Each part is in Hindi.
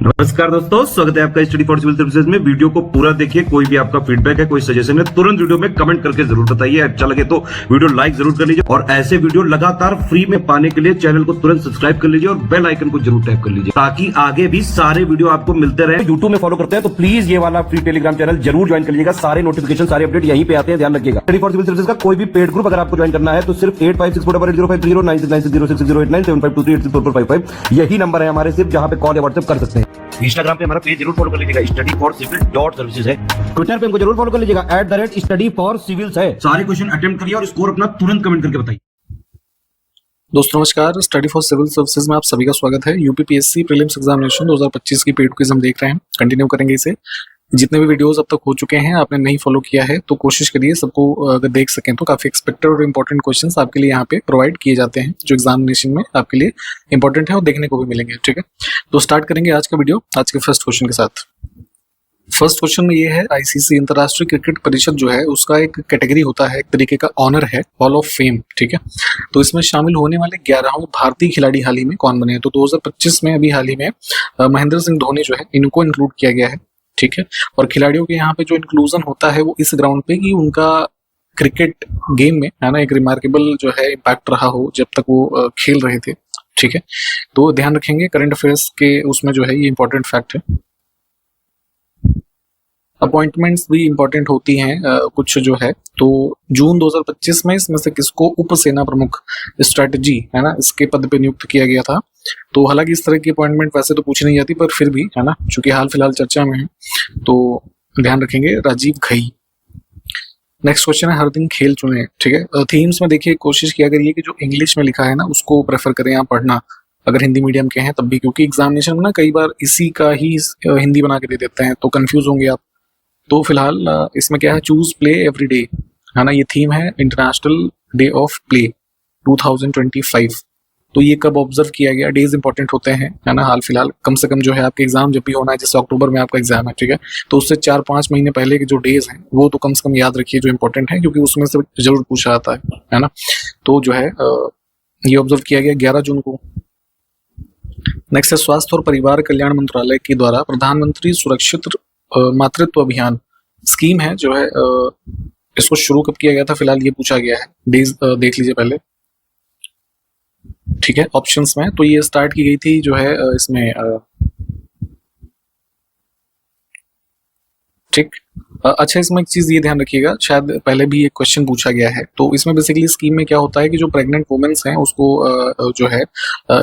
नमस्कार दोस्तों, स्वागत है आपका स्टडी फॉर सिविल सर्विसेज में। वीडियो को पूरा देखिए। कोई भी आपका फीडबैक है, कोई सजेशन है, तुरंत वीडियो में कमेंट करके जरूर बताइए। अच्छा लगे तो वीडियो लाइक जरूर कर लीजिए और ऐसे वीडियो लगातार फ्री में पाने के लिए चैनल को तुरंत सब्सक्राइब कर लीजिए और बेल आइकन को जरूर टैप कर लीजिए ताकि आगे भी सारे वीडियो आपको मिलते रहे। यूट्यूब में फॉलो करते हैं तो प्लीज ये वाला फ्री टेलीग्राम चैनल जरूर ज्वाइन कर लीजिएगा। सारे नोटिफिकेशन, सारे अपडेट यहीं पे आते हैं, ध्यान रखिएगा। स्टडी फॉर सिविल सर्विसेज का कोई भी पेड ग्रुप अगर आपको ज्वाइन करना है तो सिर्फ 856480560660897523864455 यही नंबर है हमारे, सिर्फ जहां पे कॉल या व्हाट्सएप कर सकते हैं। इंस्टाग्राम पे हमारा पेज जरूर फॉलो कर लीजिएगा, studyforcivil.services है। ट्विटर पे हमको जरूर फॉलो कर लीजिएगा, @studyforcivils है। सारे क्वेश्चन अटेम्प्ट करिए और स्कोर अपना तुरंत कमेंट करके बताइए। दोस्तों नमस्कार, स्टडी फॉर सिविल सर्विसेज में आप सभी का स्वागत है। यूपीपीएससी प्रीलिम्स एग्जामिनेशन 2025 की पेड क्विज हम देख रहे हैं, कंटिन्यू करेंगे इसे। जितने भी वीडियोस अब तक हो चुके हैं, आपने नहीं फॉलो किया है तो कोशिश करिए सबको अगर देख सकें तो। काफी एक्सपेक्टेड और इम्पोर्टेंट क्वेश्चंस आपके लिए यहाँ पे प्रोवाइड किए जाते हैं जो एग्जामिनेशन में आपके लिए इंपॉर्टेंट है और देखने को भी मिलेंगे। ठीक है, तो स्टार्ट करेंगे आज का वीडियो आज के फर्स्ट क्वेश्चन के साथ। फर्स्ट क्वेश्चन में ये है, आईसीसी अंतर्राष्ट्रीय क्रिकेट परिषद जो है उसका एक कैटेगरी होता है, एक तरीके का ऑनर है, हॉल ऑफ फेम। ठीक है, तो इसमें शामिल होने वाले 11वें भारतीय खिलाड़ी हाल ही में कौन बने हैं? तो 2025 में अभी हाल ही में महेंद्र सिंह धोनी जो है इनको इंक्लूड किया गया है। ठीक है, और खिलाड़ियों के यहाँ पे जो इंक्लूजन होता है वो इस ग्राउंड पे कि उनका क्रिकेट गेम में है ना एक रिमार्केबल जो है इम्पैक्ट रहा हो जब तक वो खेल रहे थे। ठीक है, तो ध्यान रखेंगे, करंट अफेयर्स के उसमें जो है ये इंपॉर्टेंट फैक्ट है। अपॉइंटमेंट्स भी इंपॉर्टेंट होती हैं कुछ जो है। तो जून 2025 में इसमें से किसको उप सेना प्रमुख स्ट्रेटजी है ना इसके पद पे नियुक्त किया गया था? तो हालांकि इस तरह की अपॉइंटमेंट वैसे तो पूछी नहीं जाती, पर फिर भी है ना चूंकि हाल फिलहाल चर्चा में है तो ध्यान रखेंगे, राजीव घई। नेक्स्ट क्वेश्चन है, हर दिन खेल चुने। ठीक है, थीम्स में देखिए कोशिश किया करिए कि जो इंग्लिश में लिखा है ना उसको प्रेफर करें आप पढ़ना, अगर हिंदी मीडियम के हैं तब भी, क्योंकि एग्जामिनेशन में ना कई बार इसी का ही हिंदी बना के दे देते हैं तो कंफ्यूज होंगे आप। तो फिलहाल इसमें क्या है, चूज प्ले एवरी डे है ना, ये थीम है इंटरनेशनल डे ऑफ प्ले 2025। तो ये कब ऑब्जर्व किया गया? डेज इंपॉर्टेंट होते हैं है ना, हाल फिलहाल कम से कम जो है आपके एग्जाम जब भी होना है, जैसे अक्टूबर में आपका एग्जाम है, ठीक है, तो उससे 4-5 महीने पहले के जो डेज हैं वो तो कम से कम याद रखिए जो इंपॉर्टेंट है, क्योंकि उसमें से जरूर पूछा जाता है ना। तो जो है ये ऑब्जर्व किया गया 11 जून को। नेक्स्ट है, स्वास्थ्य और परिवार कल्याण मंत्रालय के द्वारा प्रधानमंत्री सुरक्षित मातृत्व अभियान स्कीम है जो है इसको शुरू कब किया गया था? फिलहाल ये पूछा गया है, डेज देख लीजिए पहले। ठीक है, ऑप्शंस में तो ये स्टार्ट की गई थी जो है इसमें ठीक। अच्छा, इसमें एक चीज ये ध्यान रखिएगा, शायद पहले भी एक क्वेश्चन पूछा गया है। तो इसमें बेसिकली स्कीम में क्या होता है कि जो प्रेग्नेंट वुमेन्स हैं उसको जो है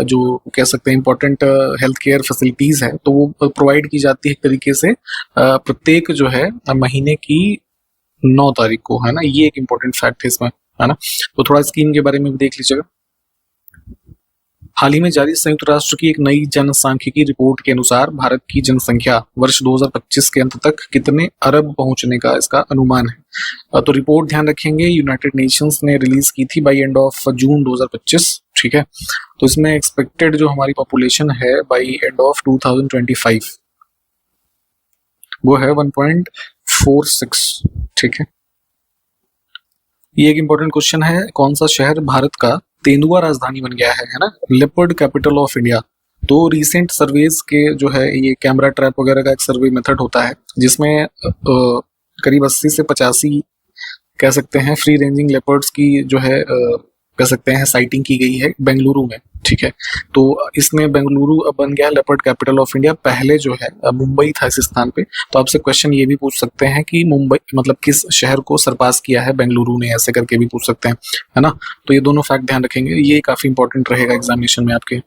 जो कह सकते हैं इंपॉर्टेंट हेल्थ केयर फैसिलिटीज है तो वो प्रोवाइड की जाती है एक तरीके से प्रत्येक जो है महीने की 9 तारीख को, है ना। ये एक इम्पोर्टेंट फैक्ट है इसमें, है ना। तो थोड़ा स्कीम के बारे में भी देख लीजिएगा। हाल ही में जारी संयुक्त राष्ट्र की एक नई जनसांख्यिकी रिपोर्ट के अनुसार भारत की जनसंख्या वर्ष 2025 के अंत तक कितने अरब पहुंचने का इसका अनुमान है। तो रिपोर्ट ध्यान रखेंगे यूनाइटेड नेशंस ने रिलीज की थी बाय एंड ऑफ जून 2025। ठीक है, तो इसमें एक्सपेक्टेड जो हमारी पॉपुलेशन है बाय एंड ऑफ 2025 वो है 1.46। ठीक है, ये एक इंपॉर्टेंट क्वेश्चन है, कौन सा शहर भारत का तेंदुआ राजधानी बन गया है ना, लेपर्ड कैपिटल ऑफ इंडिया। तो रिसेंट सर्वेज के जो है ये कैमरा ट्रैप वगैरह का एक सर्वे मेथड होता है जिसमें करीब 80 से 85 कह सकते हैं फ्री रेंजिंग लेपर्ड्स की जो है कह सकते हैं साइटिंग की गई है बेंगलुरु में। ठीक है, तो इसमें बेंगलुरु अब बन गया लेपर्ड कैपिटल ऑफ इंडिया। पहले जो है मुंबई था इस स्थान पे। तो आपसे क्वेश्चन ये भी पूछ सकते हैं कि मुंबई मतलब किस शहर को सरपास किया है बेंगलुरु ने, ऐसे करके भी पूछ सकते हैं, है ना। तो ये दोनों फैक्ट ध्यान रखेंगे, ये काफी इंपॉर्टेंट रहेगा एग्जामिनेशन में आपके।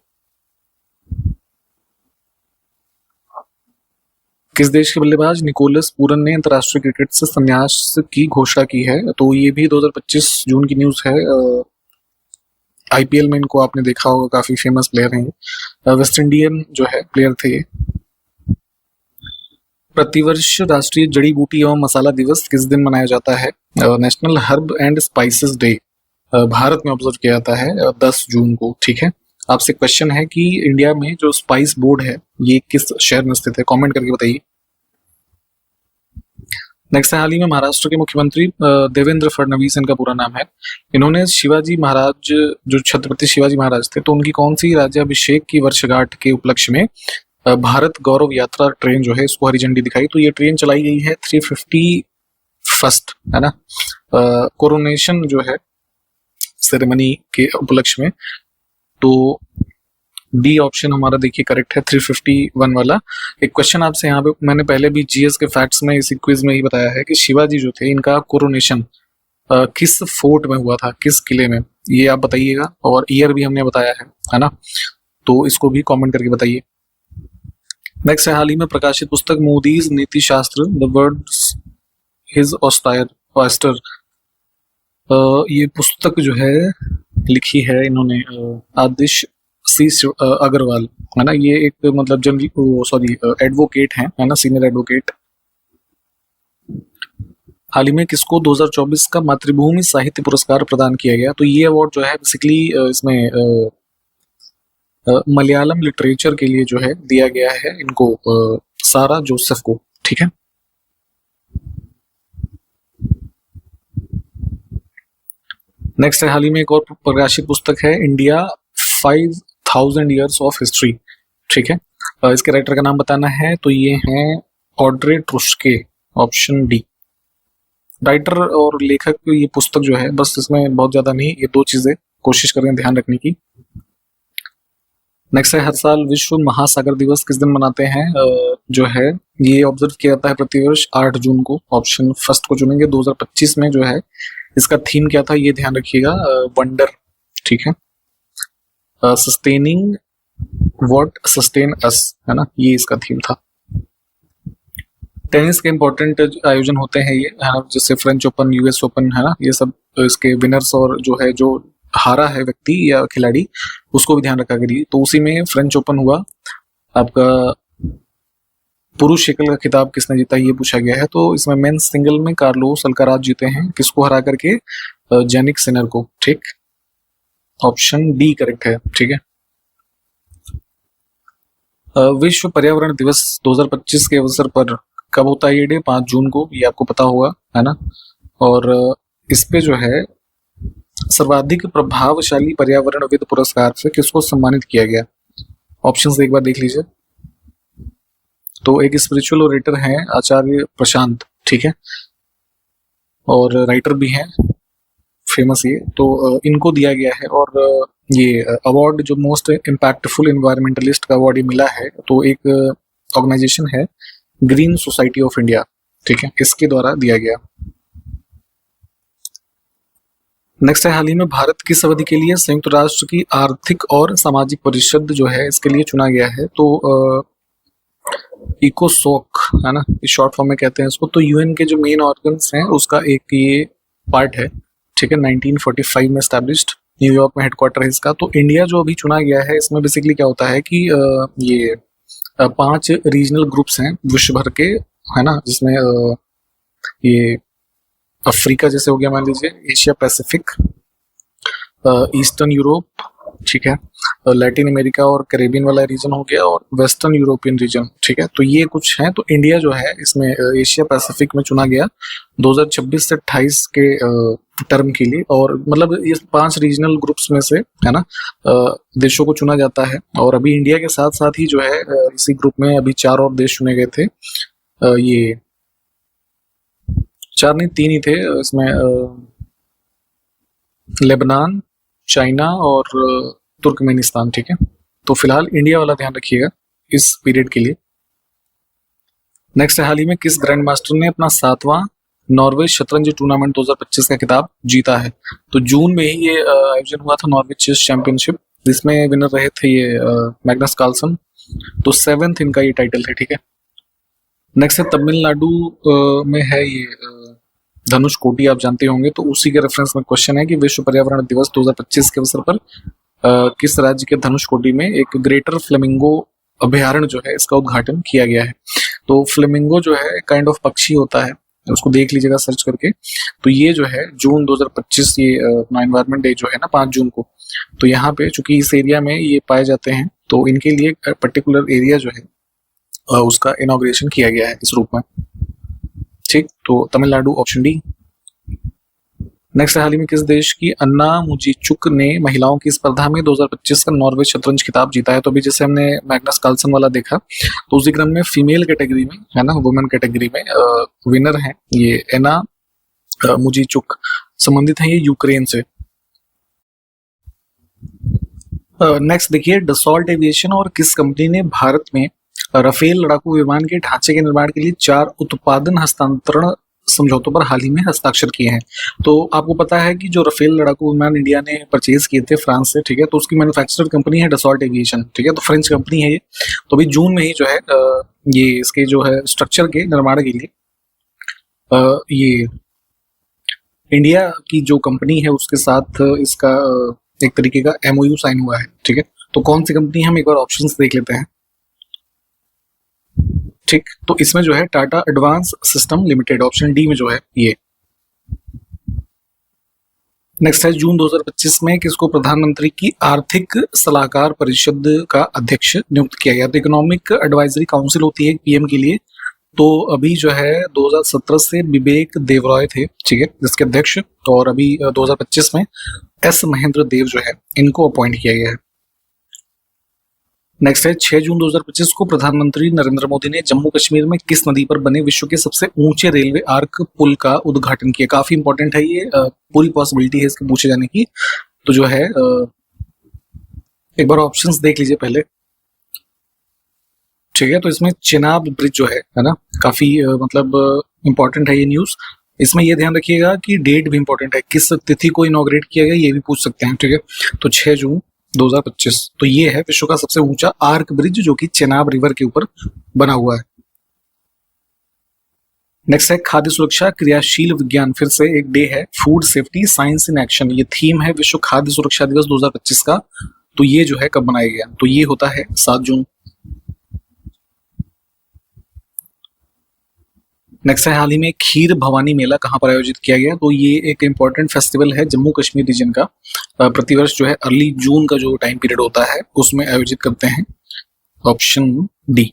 किस देश के बल्लेबाज निकोलस पूरन ने अंतर्राष्ट्रीय क्रिकेट से संन्यास की घोषणा की है? तो ये भी 2025 जून की न्यूज है। आईपीएल में इनको आपने देखा होगा, काफी फेमस प्लेयर हैं, वेस्ट इंडियन जो है प्लेयर थे ये। प्रतिवर्ष राष्ट्रीय जड़ी बूटी एवं मसाला दिवस किस दिन मनाया जाता है? National herb and spices day Bharat में ऑब्जर्व किया जाता है 10 जून को। ठीक है, आपसे क्वेश्चन है कि इंडिया में जो स्पाइस बोर्ड है ये किस शहर में स्थित है? कमेंट करके बताइए। नेक्स्ट है, हाल ही में महाराष्ट्र के मुख्यमंत्री देवेंद्र फडणवीस इनका पूरा नाम है। इन्होंने शिवाजी महाराज जो छत्रपति शिवाजी महाराज थे तो उनकी कौन सी राज्याभिषेक की वर्षगांठ के उपलक्ष्य में भारत गौरव यात्रा ट्रेन जो है इसको हरी झंडी दिखाई। तो ये ट्रेन चलाई गई है 351st, है ना, कोरोनेशन जो है सेरेमनी के उपलक्ष्य में। तो डी ऑप्शन हमारा देखिए करेक्ट है, 351 वाला। एक क्वेश्चन आपसे यहाँ पे मैंने पहले भी जीएस के फैक्ट्स में इसी क्विज में ही बताया है कि शिवाजी जो थे इनका कोरोनेशन किस फोर्ट में हुआ था, किस किले में, ये आप बताइएगा। और ईयर भी हमने बताया है ना, तो इसको भी कमेंट करके बताइए। नेक्स्ट है हाल ही में प्रकाशित पुस्तक मोदीज नीति शास्त्र द वर्ड्स हिज ऑस्टर। ये पुस्तक जो है लिखी है इन्होंने आदिश सी अग्रवाल, है ना। ये एक मतलब एडवोकेट है ना, सीनियर एडवोकेट। हाल ही में किसको 2024 का मातृभूमि साहित्य पुरस्कार प्रदान किया गया? तो ये अवार्ड जो है बेसिकली इसमें मलयालम लिटरेचर के लिए जो है दिया गया है इनको, सारा जोसेफ को, ठीक है। नेक्स्ट है हाल ही में एक और प्रकाशित पुस्तक है इंडिया 5000 ईयर्स ऑफ हिस्ट्री, ठीक है। इसके राइटर का नाम बताना है, तो ये है ऑड्रे ट्रुस्के, ऑप्शन डी। राइटर और लेखक ये पुस्तक जो है, बस इसमें बहुत ज्यादा नहीं, ये दो चीजें कोशिश करें ध्यान रखने की। नेक्स्ट है हर साल विश्व महासागर दिवस किस दिन मनाते हैं? जो है ये ऑब्जर्व किया जाता है प्रतिवर्ष 8 जून को। ऑप्शन फर्स्ट को चुनेंगे। 2025 में जो है इसका थीम क्या था ये ध्यान रखिएगा, वंडर, ठीक है। सस्टेनिंग व्हाट सस्टेन अस, है ना, ये इसका थीम था। टेनिस के इंपॉर्टेंट आयोजन होते हैं ये, जैसे फ्रेंच ओपन, यूएस ओपन, है ना, ये सब इसके विनर्स और जो है जो हारा है व्यक्ति या खिलाड़ी उसको भी ध्यान रखा करिए। तो उसी में फ्रेंच ओपन हुआ आपका, पुरुष एकल का खिताब किसने जीता ये पूछा गया है। तो इसमें मेंस सिंगल में कार्लोस अल्काराज जीते हैं, किसको हरा करके? जेनिक सिनर को, ठीक। ऑप्शन डी करेक्ट है, ठीक है। विश्व पर्यावरण दिवस 2025 के अवसर पर कब होता है ये डे? 5 जून को, ये आपको पता होगा, है ना। और इस पे जो है सर्वाधिक प्रभावशाली पर्यावरणविद पुरस्कार से किसको सम्मानित किया गया? ऑप्शंस एक बार देख लीजिए। तो एक स्पिरिचुअल ओरेटर हैं आचार्य प्रशांत, ठीक है, और राइटर भी हैं फेमस ये, तो इनको दिया गया है। और ये अवार्ड जो मोस्ट इम्पैक्टफुल एनवायरमेंटलिस्ट का अवार्ड मिला है, तो एक ऑर्गेनाइजेशन है ग्रीन सोसाइटी ऑफ इंडिया, ठीक है, इसके द्वारा दिया गया। नेक्स्ट है हाल ही में भारत किस अवधि के लिए संयुक्त राष्ट्र की आर्थिक और सामाजिक परिषद जो है इसके लिए चुना गया है? तो इकोसोक, है ना, शॉर्ट फॉर्म में कहते हैं इसको। तो यूएन के जो मेन ऑर्गन्स हैं उसका एक ये पार्ट है, ठीक है। 1945 में एस्टैब्लिश्ड, न्यूयॉर्क में हेडक्वार्टर है इसका। तो इंडिया जो अभी चुना गया है इसमें बेसिकली क्या होता है कि ये 5 रीजनल ग्रुप्स हैं विश्व भर के, है ना, जिसमें ये अफ्रीका जैसे हो गया, मान लीजिए एशिया पैसिफिक, ईस्टर्न यूरोप, ठीक है, लैटिन अमेरिका और कैरेबियन वाला रीजन हो गया, और वेस्टर्न यूरोपियन रीजन, ठीक है। तो ये कुछ है। तो इंडिया जो है इसमें एशिया पैसिफिक में चुना गया 2026 से 28 के टर्म के लिए। और मतलब ये 5 रीजनल ग्रुप्स में से, है ना, देशों को चुना जाता है। और अभी इंडिया के साथ साथ ही जो है इसी ग्रुप में अभी 4 और देश चुने गए थे। ये 4 नहीं 3 ही थे इसमें, लेबनान, चाइना और तुर्कमेनिस्तान, ठीक है। तो फिलहाल इंडिया वाला ध्यान रखिएगा इस पीरियड के लिए। नेक्स्ट हाल ही में किस ग्रैंड मास्टर ने अपना 7वां नॉर्वे शतरंज टूर्नामेंट 2025 का खिताब जीता है? तो जून में ही ये आयोजन हुआ था, नॉर्वे चेस चैंपियनशिप, जिसमें विनर रहे थे ये मैग्नस कार्लसन। तो 7th इनका ये टाइटल है, ठीक है। नेक्स्ट है तमिलनाडु में है ये धनुष कोटी, आप जानते होंगे। तो उसी के रेफरेंस में क्वेश्चन है कि विश्व पर्यावरण दिवस 2025 के अवसर पर किस राज्य के धनुष कोटी में एक ग्रेटर फ्लेमिंगो अभ्यारण्य जो है इसका उद्घाटन किया गया है? तो फ्लेमिंगो जो है काइंड ऑफ पक्षी होता है, उसको देख लीजिएगा सर्च करके। तो ये जो है जून 2025 ये अपना एनवायरमेंट डे जो है ना 5 जून को, तो यहाँ पे चूंकि इस एरिया में ये पाए जाते हैं, तो इनके लिए पर्टिकुलर एरिया जो है उसका इनॉग्रेशन किया गया है इस रूप में, ठीक। तो तमिलनाडु, ऑप्शन डी। नेक्स्ट, हाल ही में किस देश की अन्ना मुजीचुक ने महिलाओं की स्पर्धा में 2025 का नॉर्वे शतरंज खिताब जीता है? तो अभी जैसे हमने मैग्नस कार्लसन वाला देखा, तो उसी क्रम में फीमेल कैटेगरी में, है ना, वुमेन कैटेगरी में विनर है ये एना मुजीचुक। संबंधित है ये यूक्रेन से। नेक्स्ट देखिए, डसॉल्ट एविएशन और किस कंपनी ने भारत में राफेल लड़ाकू विमान के ढांचे के निर्माण के लिए 4 उत्पादन हस्तांतरण समझौतों पर हाल ही में हस्ताक्षर किए हैं? तो आपको पता है कि जो राफेल लड़ाकू विमान इंडिया ने परचेज किए थे फ्रांस से, ठीक है, तो उसकी मैन्युफैक्चरर कंपनी है डसॉल्ट एविएशन, ठीक है, तो फ्रेंच कंपनी है ये। तो अभी जून में ही जो है ये इसके जो है स्ट्रक्चर के निर्माण के लिए ये इंडिया की जो कंपनी है उसके साथ इसका एक तरीके का एमओयू साइन हुआ है, ठीक है। तो कौन सी कंपनी है, हम एक बार ऑप्शंस देख लेते हैं, ठीक। तो इसमें जो है Tata advance system limited, option D में जो है ये। नेक्स्ट है, जून 2025 में किसको प्रधानमंत्री की आर्थिक सलाहकार परिषद का अध्यक्ष नियुक्त किया गया? तो इकोनॉमिक एडवाइजरी काउंसिल होती है पीएम के लिए, तो अभी जो है 2017 से विवेक देवरॉय थे, ठीक है, जिसके अध्यक्ष, और अभी 2025 में एस महेंद्र देव जो है इनको अपॉइंट किया गया है। नेक्स्ट है, 6 जून 2025 को प्रधानमंत्री नरेंद्र मोदी ने जम्मू कश्मीर में किस नदी पर बने विश्व के सबसे ऊंचे रेलवे आर्क पुल का उद्घाटन किया? काफी इंपॉर्टेंट है ये, पूरी पॉसिबिलिटी है इसके पूछे जाने की। तो जो है एक बार ऑप्शंस देख लीजिए पहले, ठीक है। तो इसमें चिनाब ब्रिज जो है ना, काफी मतलब इंपॉर्टेंट है ये न्यूज। इसमें ये ध्यान रखिएगा कि डेट भी इंपॉर्टेंट है, किस तिथि को इनॉग्रेट किया गया ये भी पूछ सकते हैं, ठीक है। तो 6 जून 2025, तो ये है विश्व का सबसे ऊंचा आर्क ब्रिज जो कि चेनाब रिवर के ऊपर बना हुआ है। नेक्स्ट है, खाद्य सुरक्षा क्रियाशील विज्ञान, फिर से एक डे है, food safety science in action, ये थीम है विश्व खाद्य सुरक्षा दिवस 2025 का। तो ये जो है कब मनाया गया? तो ये होता है 7 जून। नेक्स्ट है, हाल ही में खीर भवानी मेला कहाँ पर आयोजित किया गया? तो ये एक इम्पॉर्टेंट फेस्टिवल है जम्मू कश्मीर रीजन का, प्रतिवर्ष जो है अर्ली जून का जो टाइम पीरियड होता है उसमें आयोजित करते हैं, ऑप्शन डी।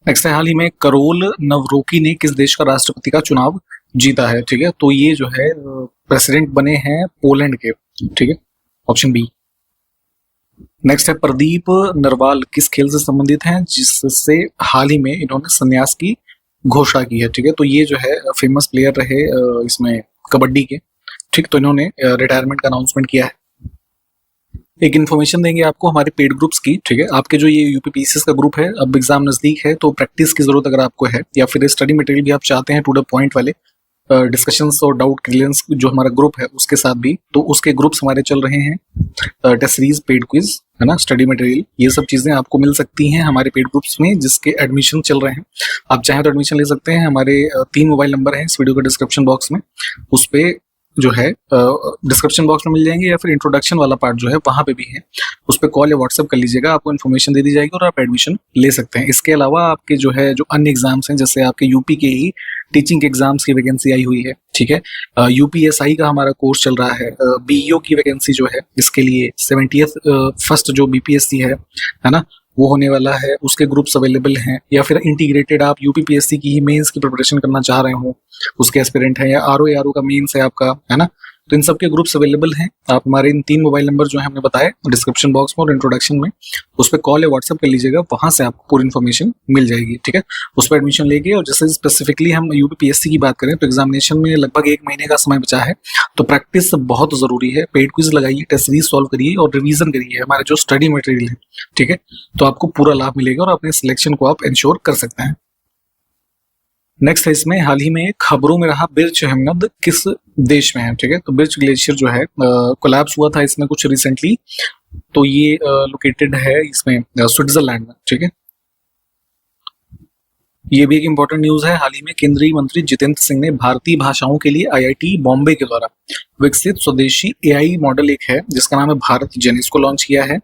नेक्स्ट है, हाल ही में करोल नवरोकी ने किस देश का राष्ट्रपति का चुनाव जीता है? ठीक है, तो ये जो है प्रेसिडेंट बने हैं पोलैंड के, ठीक है, ऑप्शन बी। नेक्स्ट है, प्रदीप नरवाल किस खेल से संबंधित हैं जिससे हाल ही में इन्होंने संन्यास की घोषणा की है? ठीक है, तो ये जो है फेमस प्लेयर रहे इसमें कबड्डी के, ठीक, तो इन्होंने रिटायरमेंट का अनाउंसमेंट किया है। एक इन्फॉर्मेशन देंगे आपको हमारे पेड ग्रुप्स की, ठीक है, आपके जो ये यूपीपीसीएस का ग्रुप है, अब एग्जाम नजदीक है तो प्रैक्टिस की जरूरत अगर आपको है या फिर स्टडी मटेरियल भी आप चाहते हैं टू द पॉइंट वाले डिस्कशंस और डाउट क्लियरेंस जो हमारा ग्रुप है उसके साथ भी, तो उसके ग्रुप्स हमारे चल रहे हैं, टेस्ट सीरीज, पेड क्विज, है ना, स्टडी मटेरियल, ये सब चीजें आपको मिल सकती हैं हमारे पेड ग्रुप्स में जिसके एडमिशन चल रहे हैं। आप चाहें तो एडमिशन ले सकते हैं, हमारे 3 मोबाइल नंबर हैं इस वीडियो के डिस्क्रिप्शन बॉक्स में, उस पे जो है डिस्क्रिप्शन बॉक्स में मिल जाएंगे, या फिर इंट्रोडक्शन वाला पार्ट जो है वहां पे भी है, उस पर कॉल या व्हाट्सएप कर लीजिएगा, आपको इन्फॉर्मेशन दे दी जाएगी और आप एडमिशन ले सकते हैं। इसके अलावा आपके जो है जो अन्य एग्जाम्स हैं, जैसे आपके यूपी के ही टीचिंग एग्जाम्स की वैकेंसी आई हुई है, ठीक है, यूपीएसआई का हमारा कोर्स चल रहा है, बीईओ की वैकेंसी जो है इसके लिए 70th फर्स्ट जो बीपीएससी है ना, वो होने वाला है, उसके ग्रुप्स अवेलेबल हैं, या फिर इंटीग्रेटेड आप यूपीपीएससी की ही मेंस की प्रिपरेशन करना चाह रहे हो, उसके एस्पिरेंट है, या आरओ का मेंस है आपका, है ना, तो इन सब के ग्रुप्स अवेलेबल हैं। आप हमारे इन 3 मोबाइल नंबर जो है हमने बताए डिस्क्रिप्शन बॉक्स में और इंट्रोडक्शन में, उस पर कॉल या व्हाट्सएप कर लीजिएगा, वहां से आपको पूरी इन्फॉर्मेशन मिल जाएगी, ठीक है, उस पर एडमिशन लेके। और जैसे स्पेसिफिकली हम यूपीपीएससी की बात करें तो एग्जामिनेशन में लगभग 1 महीने का समय बचा है, तो प्रैक्टिस बहुत जरूरी है, पेड क्विज लगाइए, टेस्ट सीरीज सॉल्व करिए और रिवीजन करिए हमारे जो स्टडी मटेरियल है, ठीक है, तो आपको पूरा लाभ मिलेगा और अपने सिलेक्शन को आप इंश्योर कर सकते हैं। नेक्स्ट है, इसमें हाल ही में खबरों में रहा बिर्च हिमनद किस देश में है? ठीक है, तो बिर्च ग्लेशियर जो है कोलैप्स हुआ था इसमें कुछ रिसेंटली, तो ये लोकेटेड है इसमें स्विट्जरलैंड में, ठीक है। ये भी एक इंपॉर्टेंट न्यूज है, हाल ही में केंद्रीय मंत्री जितेंद्र सिंह ने भारतीय भाषाओं के लिए आईआईटी बॉम्बे के द्वारा विकसित स्वदेशी एआई मॉडल एक है जिसका नाम है भारत जन, इसको लॉन्च किया है।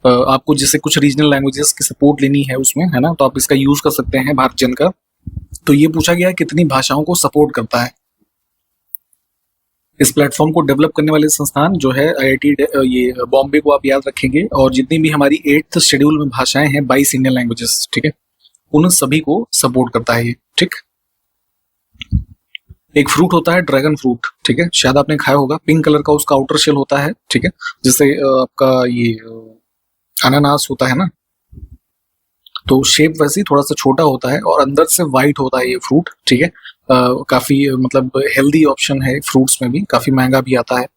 आपको जैसे कुछ रीजनल लैंग्वेजेस की सपोर्ट लेनी है उसमें, है ना, तो आप इसका यूज कर सकते हैं भारत जन का। तो ये पूछा गया कितनी भाषाओं को सपोर्ट करता है। इस प्लेटफॉर्म को डेवलप करने वाले संस्थान जो है आईआईटी ये बॉम्बे को आप याद रखेंगे, और जितनी भी हमारी 8th शेड्यूल में भाषाएं हैं 22 इंडियन लैंग्वेजेस, ठीक है, उन सभी को सपोर्ट करता है ये, ठीक। एक फ्रूट होता है ड्रैगन फ्रूट, ठीक है, शायद आपने खाया होगा, पिंक कलर का उसका आउटर शेल होता है, ठीक है, जैसे आपका ये अनानास होता है ना, तो शेप वैसे ही थोड़ा सा छोटा होता है और अंदर से वाइट होता है ये फ्रूट, ठीक है। काफी मतलब हेल्दी ऑप्शन है फ्रूट्स में भी, काफी महंगा भी आता है।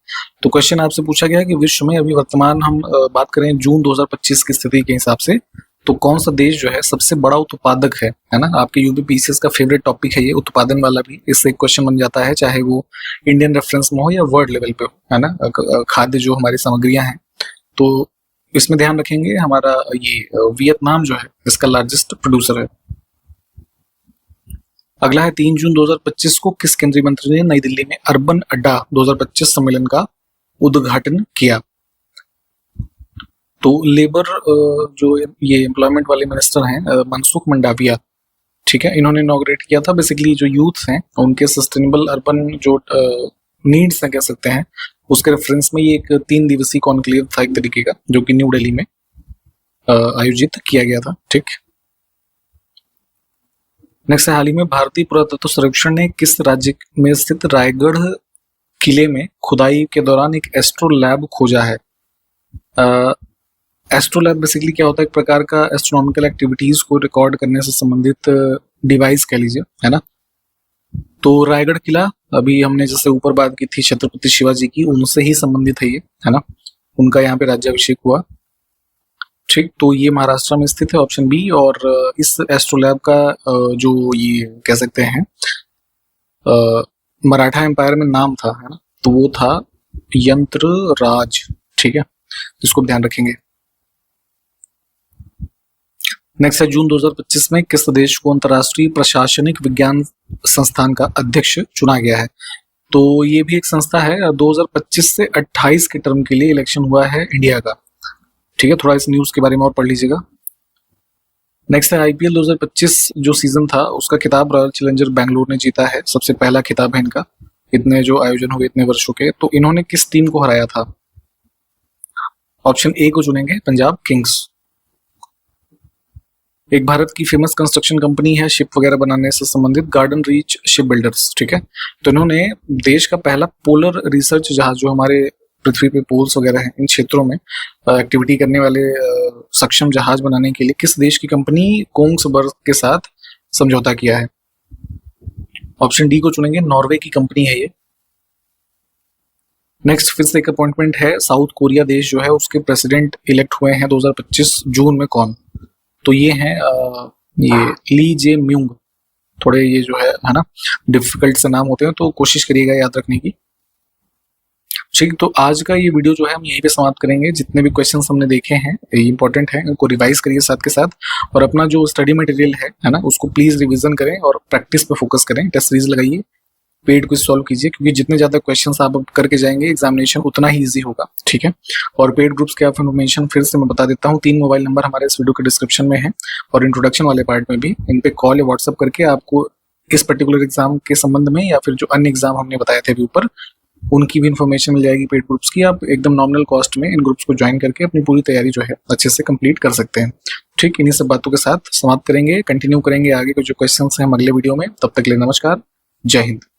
तो क्वेश्चन आपसे पूछा गया है कि विश्व में अभी वर्तमान हम बात करें जून 2025 की स्थिति के हिसाब से, तो कौन सा देश जो है सबसे बड़ा उत्पादक है ना। आपके यूपीपीसीएस का फेवरेट टॉपिक है ये उत्पादन वाला भी, इससे एक क्वेश्चन बन जाता है, चाहे वो इंडियन रेफरेंस में हो या वर्ल्ड लेवल पे हो, है ना, खाद्य जो हमारी सामग्रियां हैं। तो इसमें ध्यान रखेंगे हमारा ये वियतनाम जो है इसका लार्जेस्ट प्रोड्यूसर है। अगला है 3 जून 2025 को किस केंद्रीय मंत्री ने नई दिल्ली में अर्बन अड्डा 2025 सम्मेलन का उद्घाटन किया। तो लेबर जो ये एम्प्लॉयमेंट वाले मिनिस्टर हैं मनसुख मंडाविया, ठीक है, इन्होंने इनॉग्रेट किया था। बेसिकली जो यूथ हैं उनके सस्टेनेबल अर्बन जो नीड्स हैं कह सकते हैं, उसके रेफरेंस में ये एक 3 दिवसीय कॉन्क्लेव था एक तरीके का, जो कि न्यू दिल्ली में आयोजित किया गया था, ठीक। नेक्स्ट है, हाल ही में भारतीय पुरातत्व सर्वेक्षण ने किस राज्य में स्थित रायगढ़ किले में खुदाई के दौरान एक एस्ट्रोलैब खोजा है। एस्ट्रोलैब बेसिकली क्या होता है, एक प्रकार का एस्ट्रोनॉमिकल एक्टिविटीज को रिकॉर्ड करने से संबंधित डिवाइस कह लीजिए, है ना। तो रायगढ़ किला अभी हमने जैसे ऊपर बात की थी छत्रपति शिवाजी की, उनसे ही संबंधित है ये, है ना, उनका यहाँ पे राज्याभिषेक हुआ, ठीक। तो ये महाराष्ट्र में स्थित है, ऑप्शन बी। और इस एस्ट्रोलैब का जो ये कह सकते हैं मराठा एम्पायर में नाम था, है ना, तो वो था यंत्र राज, ठीक है, इसको ध्यान रखेंगे। नेक्स्ट है, जून 2025 में किस देश को अंतर्राष्ट्रीय प्रशासनिक विज्ञान संस्थान का अध्यक्ष चुना गया है। तो ये भी एक संस्था है, 2025 से 28 के टर्म के लिए इलेक्शन हुआ है इंडिया का, ठीक है, थोड़ा इस न्यूज के बारे में और पढ़ लीजिएगा। नेक्स्ट है, आईपीएल 2025 जो सीजन था उसका खिताब रॉयल चैलेंजर बैंगलोर ने जीता है, सबसे पहला खिताब है इनका, इतने जो आयोजन हुए इतने वर्षों के। तो इन्होंने किस टीम को हराया था। ऑप्शन ए को चुनेंगे, पंजाब किंग्स। एक भारत की फेमस कंस्ट्रक्शन कंपनी है शिप वगैरह बनाने से संबंधित, गार्डन रीच शिप बिल्डर्स, ठीक है। तो इन्होंने देश का पहला पोलर रिसर्च जहाज, जो हमारे पृथ्वी पे पोल्स वगैरह हैं इन क्षेत्रों में एक्टिविटी करने वाले सक्षम जहाज बनाने के लिए किस देश की कंपनी कोंग्सबर्ग के साथ समझौता किया है। ऑप्शन डी को चुनेंगे, नॉर्वे की कंपनी है ये। नेक्स्ट फिर से एक अपॉइंटमेंट है, साउथ कोरिया देश जो है उसके प्रेसिडेंट इलेक्ट हुए हैं 2025 जून में, कौन। तो ये हैं ये ली जे म्यूंग, थोड़े ये जो है ना डिफिकल्ट से नाम होते हैं, तो कोशिश करिएगा याद रखने की, ठीक। तो आज का ये वीडियो जो है हम यहीं पे समाप्त करेंगे। जितने भी क्वेश्चंस हमने देखे हैं ये इंपॉर्टेंट है, इनको रिवाइज करिए साथ के साथ, और अपना जो स्टडी मटेरियल है ना, उसको प्लीज रिवीजन करें और प्रैक्टिस पे फोकस करें, टेस्ट सीरीज लगाइए, पेड क्विज सॉल्व कीजिए, क्योंकि जितने ज्यादा क्वेश्चंस आप करके जाएंगे एग्जामिनेशन उतना ही ईजी होगा, ठीक है। और पेड ग्रुप्स के आप इन्फॉर्मेशन फिर से मैं बता देता हूँ, 3 मोबाइल नंबर हमारे इस वीडियो के डिस्क्रिप्शन में है और इंट्रोडक्शन वाले पार्ट में भी, इन पे कॉल या व्हाट्सअप करके आपको इस पर्टिकुलर एग्जाम के संबंध में या फिर जो अन्य एग्जाम हमने बताए थे अभी ऊपर, उनकी भी इन्फॉर्मेशन मिल जाएगी पेड ग्रुप्स की। आप एकदम नॉमिनल कॉस्ट में इन ग्रुप्स को ज्वाइन करके अपनी पूरी तैयारी जो है अच्छे से कंप्लीट कर सकते हैं, ठीक। इन्हीं सब बातों के साथ समाप्त करेंगे, कंटिन्यू करेंगे आगे के जो क्वेश्चंस हैं हम अगले वीडियो में। तब तक के लिए नमस्कार, जय हिंद।